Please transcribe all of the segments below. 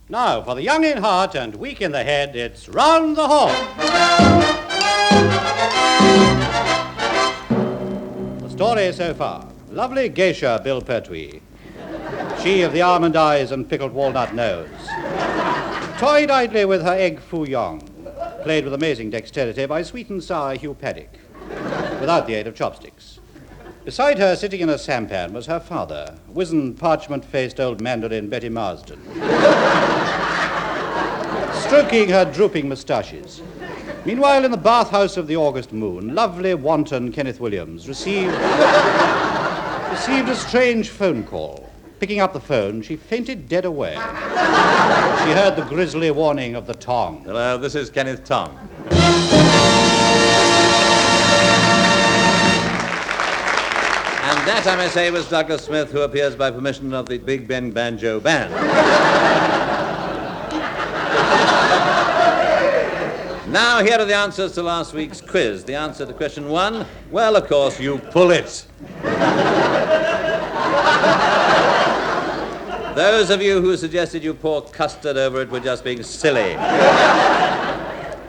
Now, for the young in heart and weak in the head, it's Round the Horn. The story so far. Lovely geisha Bill Pertwee. She of the almond eyes and pickled walnut nose. Toyed idly with her egg foo young. Played with amazing dexterity by sweet and sour Hugh Paddick, without the aid of chopsticks. Beside her, sitting in a sampan, was her father, wizened, parchment-faced old mandarin Betty Marsden, stroking her drooping moustaches. Meanwhile, in the bathhouse of the August moon, lovely, wanton Kenneth Williams received a strange phone call. Picking up the phone, she fainted dead away. She heard the grisly warning of the tong. Hello, this is Kenneth Tong. And that, I may say, was Douglas Smith, who appears by permission of the Big Ben Banjo Band. Now, here are the answers to last week's quiz. The answer to question 1, well, of course, you pull it. Those of you who suggested you pour custard over it were just being silly.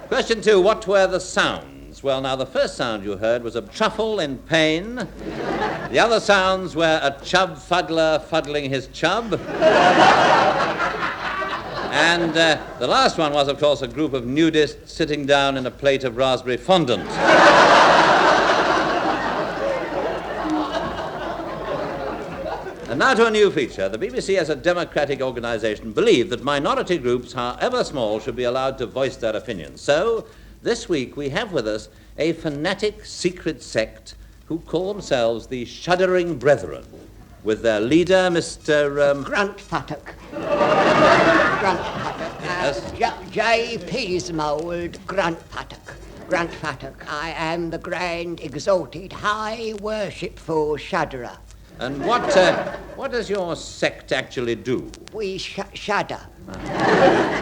Question 2, what were the sounds? Well, now, the first sound you heard was a truffle in pain. The other sounds were a chub fuddler fuddling his chub. And the last one was, of course, a group of nudists sitting down in a plate of raspberry fondant. And now to a new feature. The BBC, as a democratic organisation, believe that minority groups, however small, should be allowed to voice their opinions. So, this week we have with us a fanatic secret sect who call themselves the Shuddering Brethren, with their leader, Mr. Grunt Paddock. Grunt Paddock. Yes? J. Peasmold, Grunt Paddock. Grunt Paddock. I am the grand, exalted, high, worshipful shudderer. And what does your sect actually do? We shudder.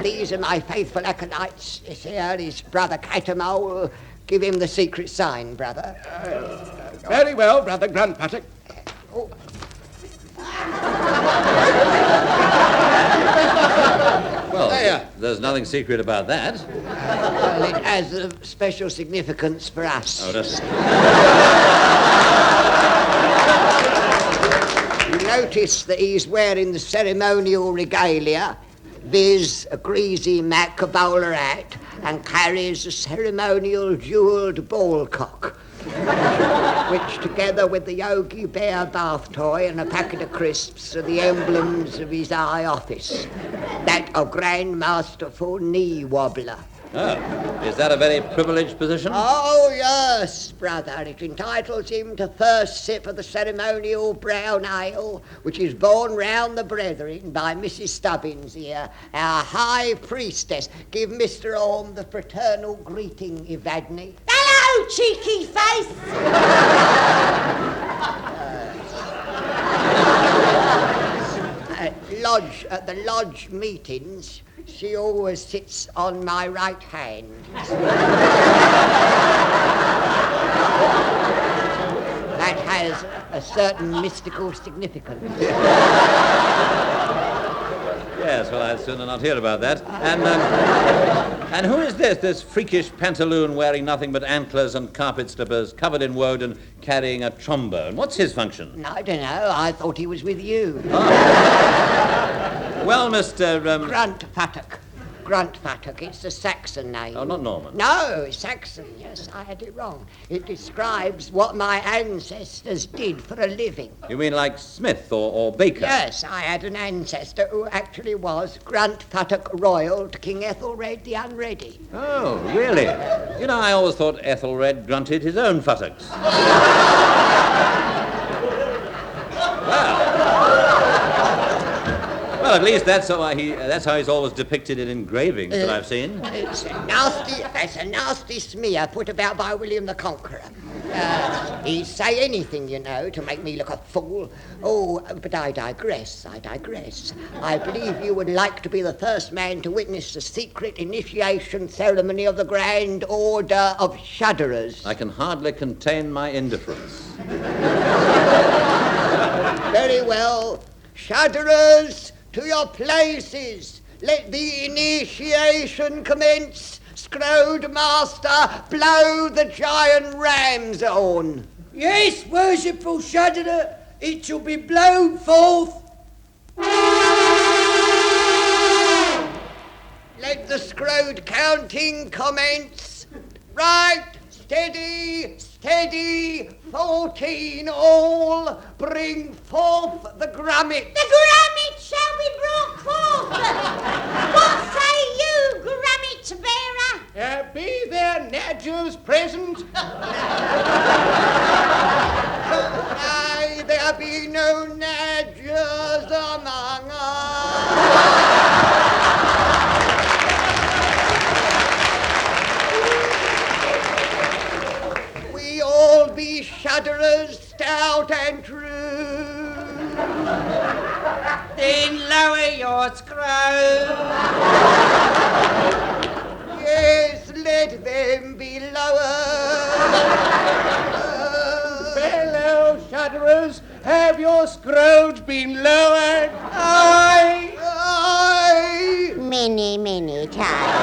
These are my faithful acolytes. This here is Brother Catamole. Give him the secret sign, brother. Very well, Brother Grunt Paddock. Oh. Well, there's nothing secret about that. Well, it has a special significance for us. Oh, does it? You notice that he's wearing the ceremonial regalia, viz. A greasy Mac bowler hat, and carries a ceremonial jewelled ballcock, which, together with the Yogi Bear bath toy and a packet of crisps, are the emblems of his high office, that of Grand Masterful Knee Wobbler. Oh, is that a very privileged position? Oh, yes, brother. It entitles him to first sip of the ceremonial brown ale, which is borne round the brethren by Mrs. Stubbins here, our high priestess. Give Mr. Horne the fraternal greeting, Evadne. Hello, cheeky face! At the lodge meetings, she always sits on my right hand. That has a certain mystical significance. Yes, well, I'd sooner not hear about that. And who is this freakish pantaloon wearing nothing but antlers and carpet slippers, covered in woad and carrying a trombone? What's his function? I don't know. I thought he was with you. Well, Mr. Grunt Paddock. Grunt Paddock. It's a Saxon name. Oh, not Norman. No, it's Saxon. Yes, I had it wrong. It describes what my ancestors did for a living. You mean like Smith or Baker? Yes, I had an ancestor who actually was Grunt Paddock Royal to King Ethelred the Unready. Oh, really? You know, I always thought Ethelred grunted his own futtocks. Well, at least that's how he's always depicted in engravings that I've seen. That's a nasty smear put about by William the Conqueror. He'd say anything, you know, to make me look a fool. Oh, but I digress. I believe you would like to be the first man to witness the secret initiation ceremony of the Grand Order of Shudderers. I can hardly contain my indifference. Very well. Shudderers, to your places. let the initiation commence. Scrowed Master, blow the giant ram's horn. Yes, worshipful Shudderer, it shall be blown forth. Let the scrowed counting commence. Right, steady, steady, 14 all. Bring forth the grummet. The grummet shall be brought forth. What say you, grummet bearer? Be there Nadgers present? Nay, there be no Nadgers among us. We all be shudderers, stout and true. Then lower your scroll. Yes, let them be lowered. Fellow shudderers, have your scroge been lowered? Aye. Aye. Many, many times.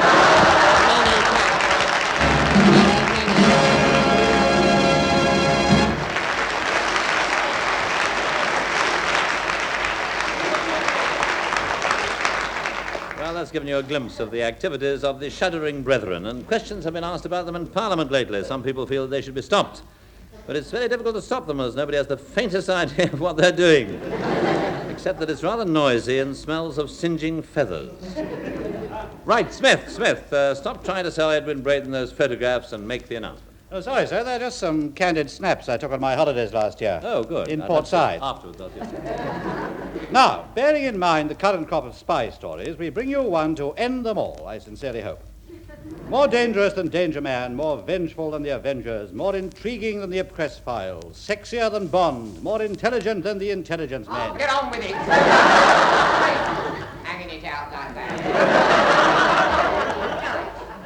Well, that's given you a glimpse of the activities of the Shuddering Brethren, and questions have been asked about them in Parliament lately. Some people feel that they should be stopped. But it's very difficult to stop them, as nobody has the faintest idea of what they're doing, except that it's rather noisy and smells of singeing feathers. Right, Smith, stop trying to sell Edwin Braden those photographs and make the announcement. Oh, sorry, sir. They're just some candid snaps I took on my holidays last year. Oh, good. In I'd Port love to- Said. Afterwards, I'll see. Now, bearing in mind the current crop of spy stories, we bring you one to end them all, I sincerely hope. More dangerous than Danger Man, more vengeful than the Avengers, more intriguing than the Press Files, sexier than Bond, more intelligent than the Intelligence Men. Oh, get on with it. Hanging it out like that.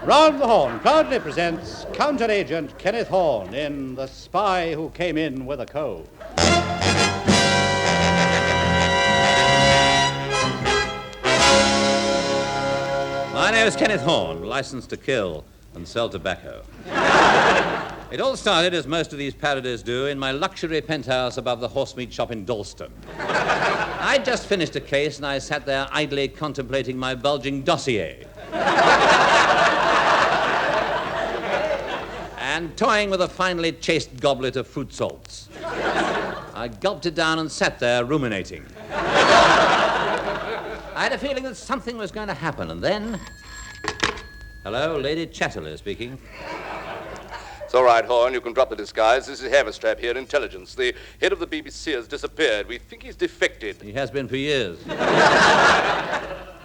Round the Horn proudly presents Counter-Agent Kenneth Horne in The Spy Who Came In With a Cold. My name is Kenneth Horne, licensed to kill and sell tobacco. It all started, as most of these parodies do, in my luxury penthouse above the horse meat shop in Dalston. I'd just finished a case, and I sat there idly contemplating my bulging dossier. And toying with a finely chased goblet of fruit salts. I gulped it down and sat there ruminating. I had a feeling that something was going to happen, and then... Hello, Lady Chatterley speaking. It's all right, Horne. You can drop the disguise. This is Haverstrap here, intelligence. The head of the BBC has disappeared. We think he's defected. He has been for years.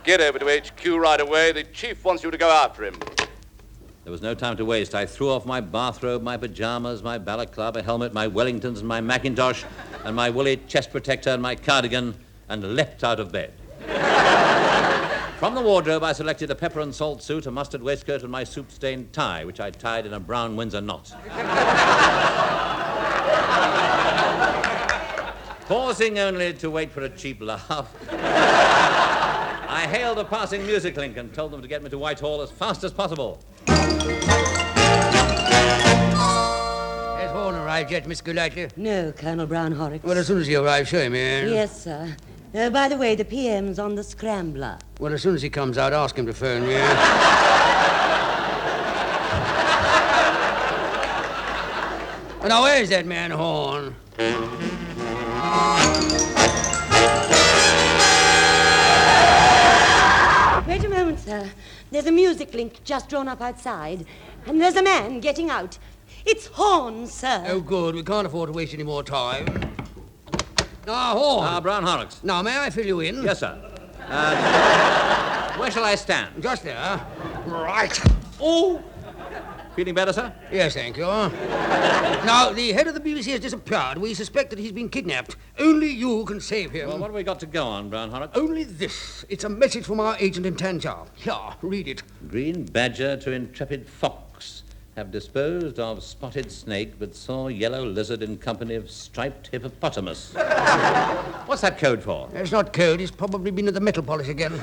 Get over to HQ right away. The chief wants you to go after him. There was no time to waste. I threw off my bathrobe, my pajamas, my balaclava helmet, my Wellingtons and my Macintosh, and my woolly chest protector and my cardigan, and leapt out of bed. From the wardrobe, I selected a pepper and salt suit, a mustard waistcoat, and my soup-stained tie, which I tied in a brown Windsor knot. Pausing only to wait for a cheap laugh, I hailed a passing music link and told them to get me to Whitehall as fast as possible. Has Horne arrived yet, Miss Golightly? No, Colonel Brown Horrocks. Well, as soon as he arrives, show him in. Yes, sir. By the way, the PM's on the scrambler. Well, as soon as he comes out, ask him to phone me. Well, now, where's that man, Horne? Wait a moment, sir. There's a music link just drawn up outside, and there's a man getting out. It's Horne, sir. Oh, good. We can't afford to waste any more time. Ah, Horne. Brown Horrocks. Now, may I fill you in? Yes, sir. Where shall I stand? Just there. Right. Oh! Feeling better, sir? Yes, thank you. Now, the head of the BBC has disappeared. We suspect that he's been kidnapped. Only you can save him. Well, what have we got to go on, Brown Horrocks? Only this. It's a message from our agent in Tangier. Here, read it. Green badger to intrepid fox. have disposed of spotted snake, but saw yellow lizard in company of striped hippopotamus. What's that code for? It's not code. He's probably been at the metal polish again.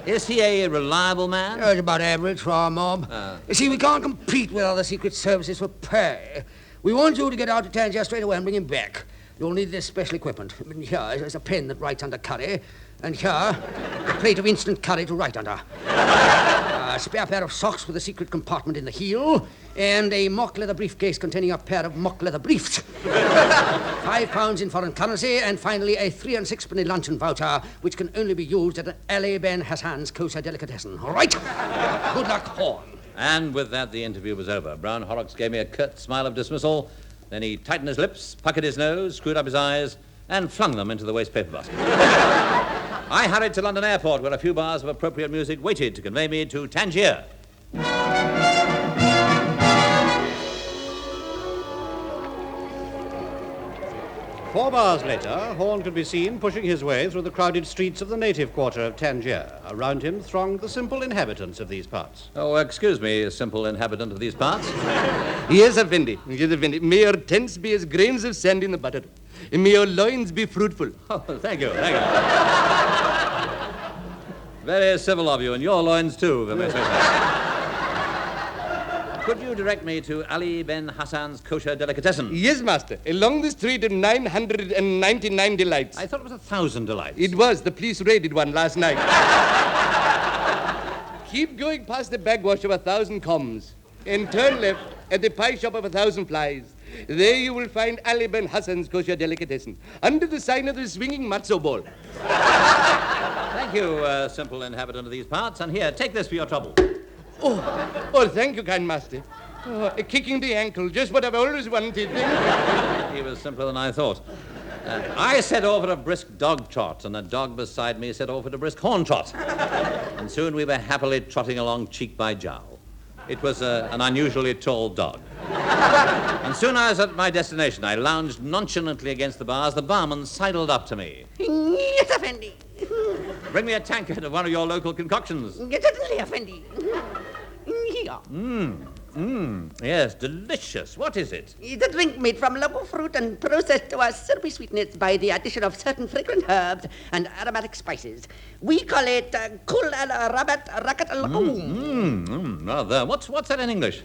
Is he a reliable man? It's about average for our mob. You see, we can't compete with other secret services for pay. We want you to get out to Tangier straight away and bring him back. You'll need this special equipment. Here is a pen that writes under curry, and here, a plate of instant curry to write under. A spare pair of socks with a secret compartment in the heel, and a mock leather briefcase containing a pair of mock leather briefs. £5 in foreign currency, and finally a 3 and 6 luncheon voucher, which can only be used at Ali Ben Hassan's kosher delicatessen. All right? Good luck, Horne. And with that, the interview was over. Brown Horrocks gave me a curt smile of dismissal. Then he tightened his lips, puckered his nose, screwed up his eyes, and flung them into the waste paper basket. I hurried to London Airport, where a few bars of appropriate music waited to convey me to Tangier. 4 bars later, Horne could be seen pushing his way through the crowded streets of the native quarter of Tangier. Around him thronged the simple inhabitants of these parts. Oh, excuse me, simple inhabitant of these parts. Yes, Effendi. Yes, Effendi. May your tents be as grains of sand in the butter. And may your loins be fruitful. Oh, thank you. Very civil of you, and your loins too, if I may say so. Could you direct me to Ali Ben Hassan's kosher delicatessen? Yes, master. Along the street of 999 Delights. I thought it was 1,000 Delights. It was. The police raided one last night. Keep going past the bagwash of 1,000 Coms and turn left at the pie shop of 1,000 Flies. There you will find Ali Ben Hassan's kosher delicatessen under the sign of the swinging matzo ball. Thank you, simple inhabitant of these parts. And here, take this for your trouble. Oh, thank you, kind master. Kicking the ankle, just what I've always wanted. He was simpler than I thought. I set off at a brisk dog trot, and a dog beside me set off at a brisk horn trot. And soon we were happily trotting along cheek by jowl. It was an unusually tall dog. And soon I was at my destination. I lounged nonchalantly against the bars. The barman sidled up to me. Yes, Effendi. Bring me a tankard of one of your local concoctions. Certainly, Effendi. Here. Yes, delicious. What is it? The drink made from local fruit and processed to a syrupy sweetness by the addition of certain fragrant herbs and aromatic spices. We call it Kul al-Rabat Rakat al-Lakum. Rather. What's that in English?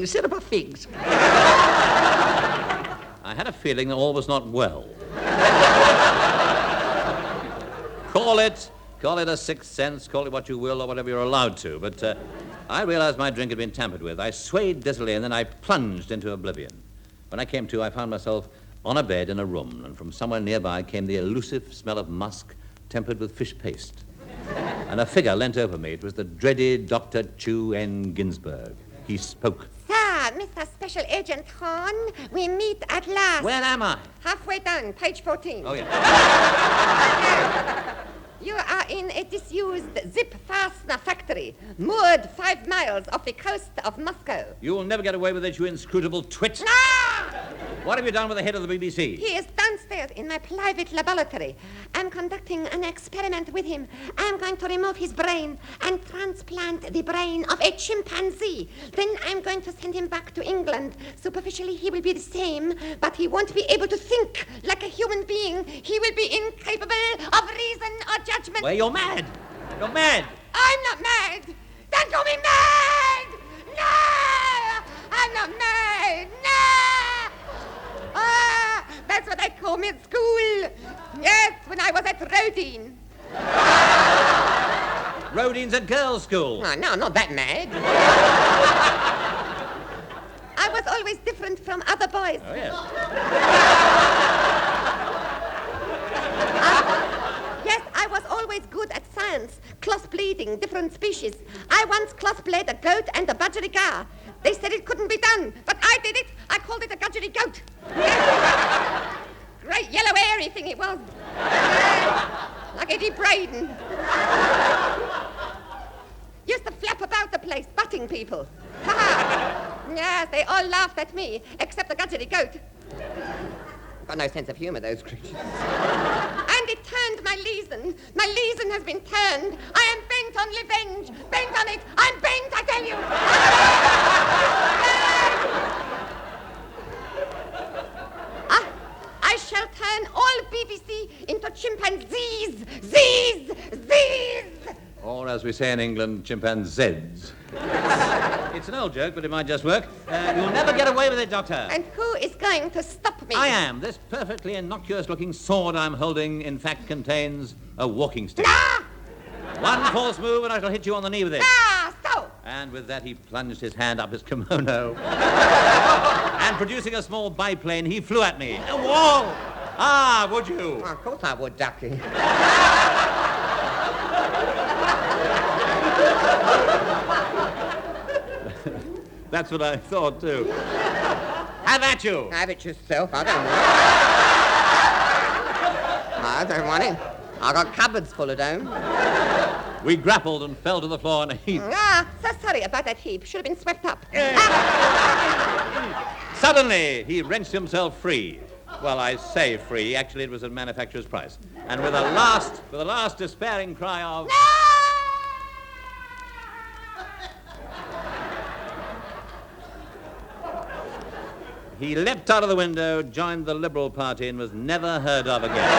Syrup of figs. I had a feeling that all was not well. Call it a sixth sense, call it what you will or whatever you're allowed to, but I realized my drink had been tampered with. I swayed dizzily and then I plunged into oblivion. When I came to, I found myself on a bed in a room, and from somewhere nearby came the elusive smell of musk tempered with fish paste. And a figure leant over me. It was the dreaded Dr. Chu N. Ginsberg. He spoke. Sir, Mr. Special Agent Horne, we meet at last. Where am I? Halfway down, page 14. Oh, yeah. You are in a disused zip fastener factory, moored 5 miles off the coast of Moscow. You will never get away with it, you inscrutable twit. Ah! What have you done with the head of the BBC? He is downstairs in my private laboratory. I'm conducting an experiment with him. I'm going to remove his brain and transplant the brain of a chimpanzee. Then I'm going to send him back to England. Superficially, he will be the same, but he won't be able to think like a human being. He will be incapable of reason or judgment. Well, you're mad. You're mad. I'm not mad. Don't call me mad. No! I'm not mad. No! Ah, that's what they called me at school. Yes, when I was at Rodine. Rodine's a girls' school. Oh, no, not that mad. I was always different from other boys. Oh, yes. Yes, I was always good at science, cross-breeding different species. I once cross-bred a goat and a budgerigar. They said it couldn't be done, but I did it. I called it a gudgery goat. Great yellow airy thing it was. Like Eddie Braden. Used to flap about the place, butting people. Yes, they all laughed at me, except the gudgery goat. Got no sense of humor, those creatures. And it turned my lesion. My lesion has been turned. I am bent on revenge. Bent on it. I'm bent, I tell you. I shall turn all BBC into chimpanzees. Z's. Or, as we say in England, chimpanzees. It's an old joke, but it might just work. You'll never get away with it, Doctor. And who is going to stop me? I am. This perfectly innocuous-looking sword I'm holding, in fact, contains a walking stick. Ah! One false move and I shall hit you on the knee with it. So. And with that, he plunged his hand up his kimono. And producing a small biplane, he flew at me. Whoa! Ah, would you? Of course I would, Ducky. That's what I thought, too. Have at you. Have it yourself. I don't want it. I got cupboards full of them. We grappled and fell to the floor in a heap. So sorry about that heap. Should have been swept up. Suddenly, he wrenched himself free. Well, I say free. Actually, it was at manufacturer's price. And with a last despairing cry of... He leapt out of the window, joined the Liberal Party, and was never heard of again.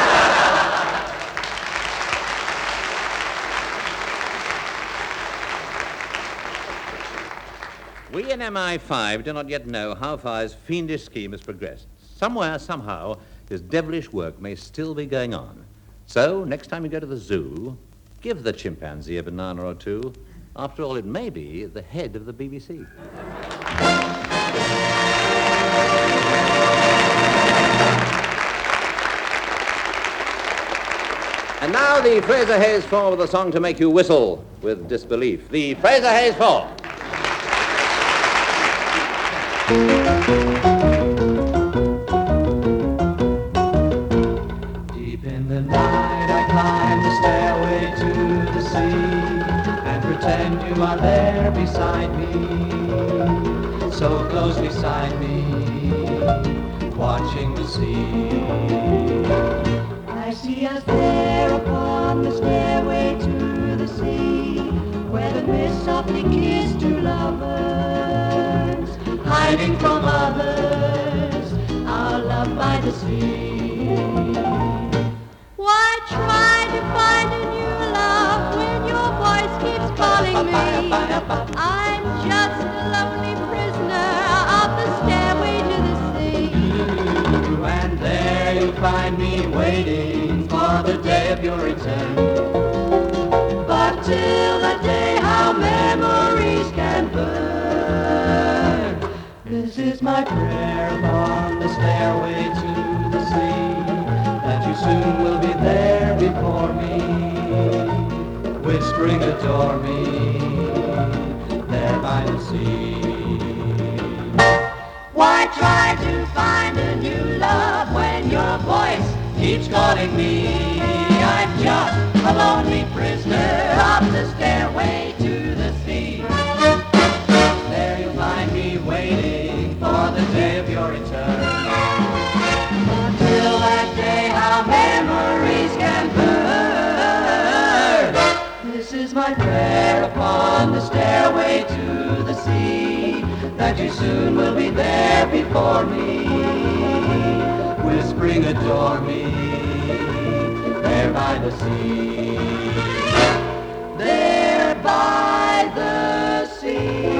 We in MI5 do not yet know how far his fiendish scheme has progressed. Somewhere, somehow, his devilish work may still be going on. So, next time you go to the zoo, give the chimpanzee a banana or two. After all, it may be the head of the BBC. And now the Fraser Hayes 4 with a song to make you whistle with disbelief. The Fraser Hayes 4. Deep in the night I climb the stairway to the sea and pretend you are there beside me, so close beside me, watching the sea. I see us there upon the stairway to the sea, where the mist softly kiss two lovers, hiding from others, our love by the sea. Why try to find a new love when your voice keeps calling me? I'm just a lonely prisoner of the stairway to the sea. And there you'll find me waiting for the day of your return. But till that day, how memories can burn. This is my prayer upon the stairway to the sea, that you soon will be there before me, whispering adore me, there by the sea. Why try to find a new love when your voice Keeps calling me, I'm just a lonely prisoner of the stairway to the sea. There you'll find me waiting for the day of your return. Until that day, how memories can burn. This is my prayer upon the stairway to the sea, that you soon will be there before me, whispering adore me, there by the sea, there by the sea.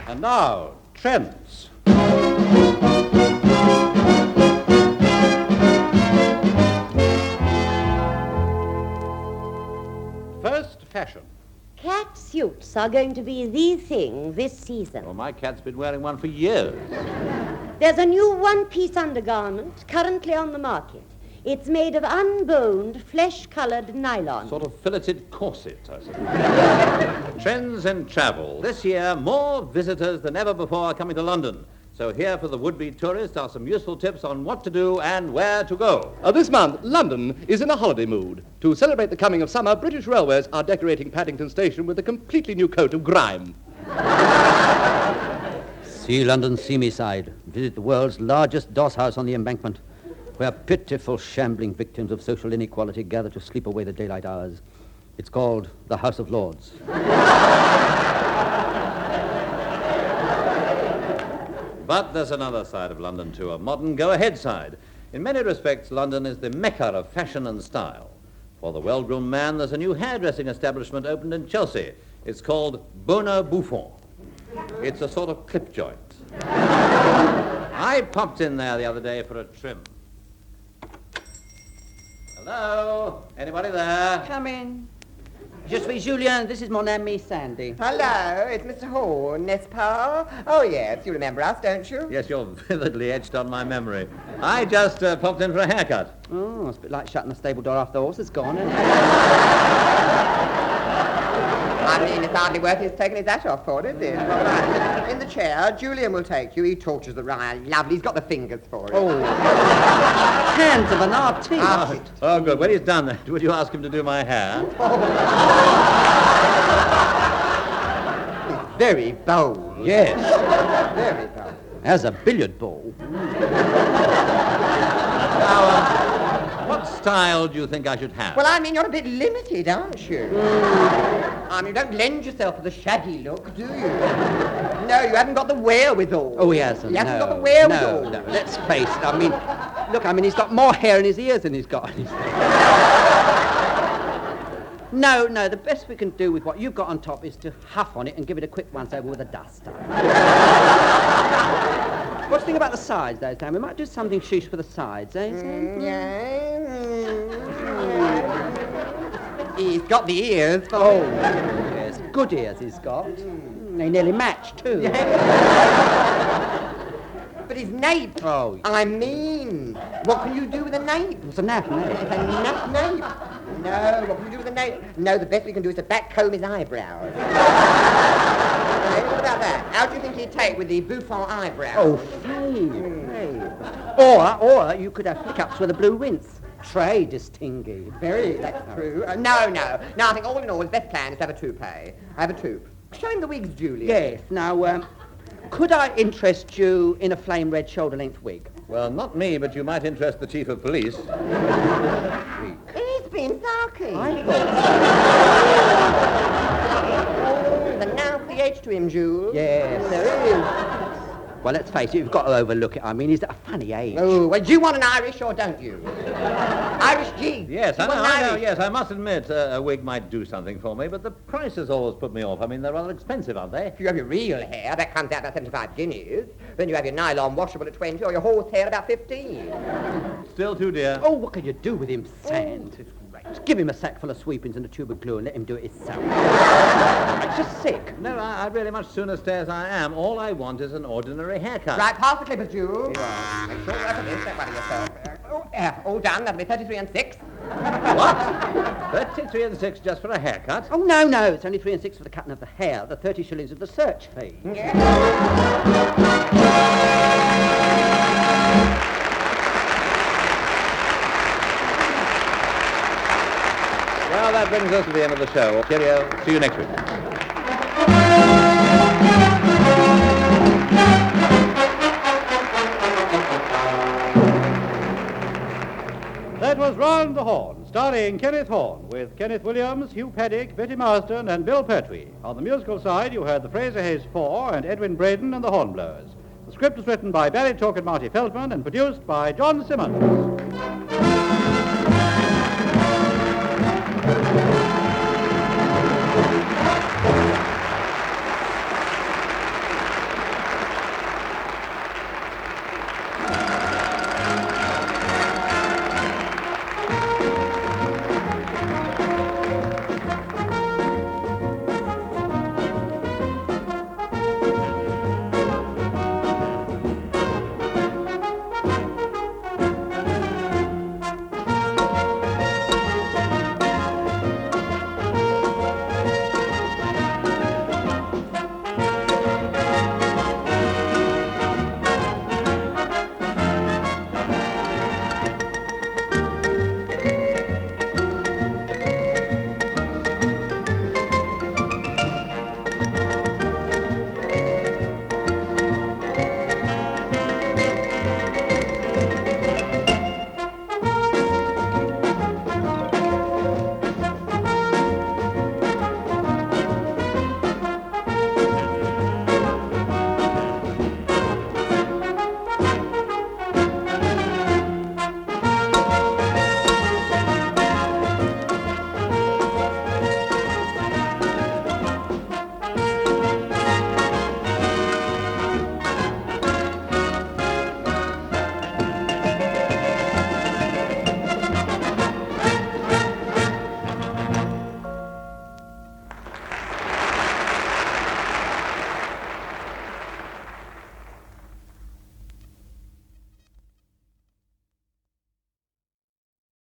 And now, trends. First, fashion. Cat suits are going to be the thing this season. Well, my cat's been wearing one for years. There's a new one-piece undergarment currently on the market. It's made of unboned, flesh-colored nylon. Sort of filleted corset, I suppose. Trends in travel. This year, more visitors than ever before are coming to London. So here for the would-be tourist are some useful tips on what to do and where to go. This month, London is in a holiday mood. To celebrate the coming of summer, British Railways are decorating Paddington Station with a completely new coat of grime. See London seamy-side. Visit the world's largest doss house on the embankment, where pitiful, shambling victims of social inequality gather to sleep away the daylight hours. It's called the House of Lords. But there's another side of London, too, a modern go-ahead side. In many respects, London is the mecca of fashion and style. For the well-groomed man, there's a new hairdressing establishment opened in Chelsea. It's called Bona Bouffon. It's a sort of clip joint. I popped in there the other day for a trim. Hello? Anybody there? Come in. Je suis Julien. This is mon ami Sandy. Hello, it's Mr. Horne, n'est-ce pas? Oh, yes, you remember us, don't you? Yes, you're vividly etched on my memory. I just popped in for a haircut. Oh, it's a bit like shutting the stable door after the horse has gone, isn't it? I mean, it's hardly worth his taking his hat off for, is it? All right. In the chair, Julian will take you. He tortures the ride. Lovely. He's got the fingers for it. Oh. Hands of an artiste. Oh, good. When he's done that, would you ask him to do my hair? He's very bold. Yes. Very bold. As a billiard ball. What style do you think I should have? Well, I mean, you're a bit limited, aren't you? I mean, you don't lend yourself to the shaggy look, do you? No, you haven't got the wherewithal. Oh, he hasn't. He hasn't got the wherewithal. No. Let's face it. I mean, look, he's got more hair in his ears than he's got on his face. No, the best we can do with what you've got on top is to huff on it and give it a quick once-over with a duster. What do you think about the sides, though, Sam? We might do something sheesh for the sides, eh, Sam? He's got the ears. Oh, yes. Good ears he's got. They nearly match, too. But his nape. Oh. I mean, what can you do with a nape? It's a nape. It's a nape. No, what can you do with a nape? No, the best we can do is to backcomb his eyebrows. Okay, what about that? How do you think he'd take with the bouffant eyebrows? Oh, fave. Or you could have flick-ups with a blue rinse. Très distingué. Very, that's true. No, I think all in all, his best plan is to have a toupee. Have a toupe. Show him the wigs, Julia. Yes, now, could I interest you in a flame red shoulder-length wig? Well, not me, but you might interest the chief of police. He's been sulky. I thought so. Announce the H to him, Jules. Yes. There is. Well, let's face it, you've got to overlook it. I mean, he's at a funny age. Oh, well, do you want an Irish or don't you? Irish G. Yes, Do you want an I know, Irish? yes. I must admit, a wig might do something for me, but the prices always put me off. I mean, they're rather expensive, aren't they? If you have your real hair, that comes out about 75 guineas. Then you have your nylon washable at 20, or your horse hair about 15. Still too dear. Oh, what can you do with him, Sand? It's great. Just give him a sack full of sweepings and a tube of glue and let him do it himself. It's just sick. No, I'd really much sooner stay as I am. All I want is an ordinary haircut. Right, pass the clippers, Jules. Make sure work of this, don't worry yourself. All done, that'll be 33 and 6. What? 33 and 6 just for a haircut? Oh, no, it's only 3 and 6 for the cutting of the hair, the 30 shillings of the search fee. Well, that brings us to the end of the show. Cheerio. See you next week. That was Round the Horn, starring Kenneth Horne, with Kenneth Williams, Hugh Paddick, Betty Marsden, and Bill Pertwee. On the musical side, you heard the Fraser Hayes Four and Edwin Braden and the Hornblowers. The script was written by Barry Talk and Marty Feldman and produced by John Simmonds.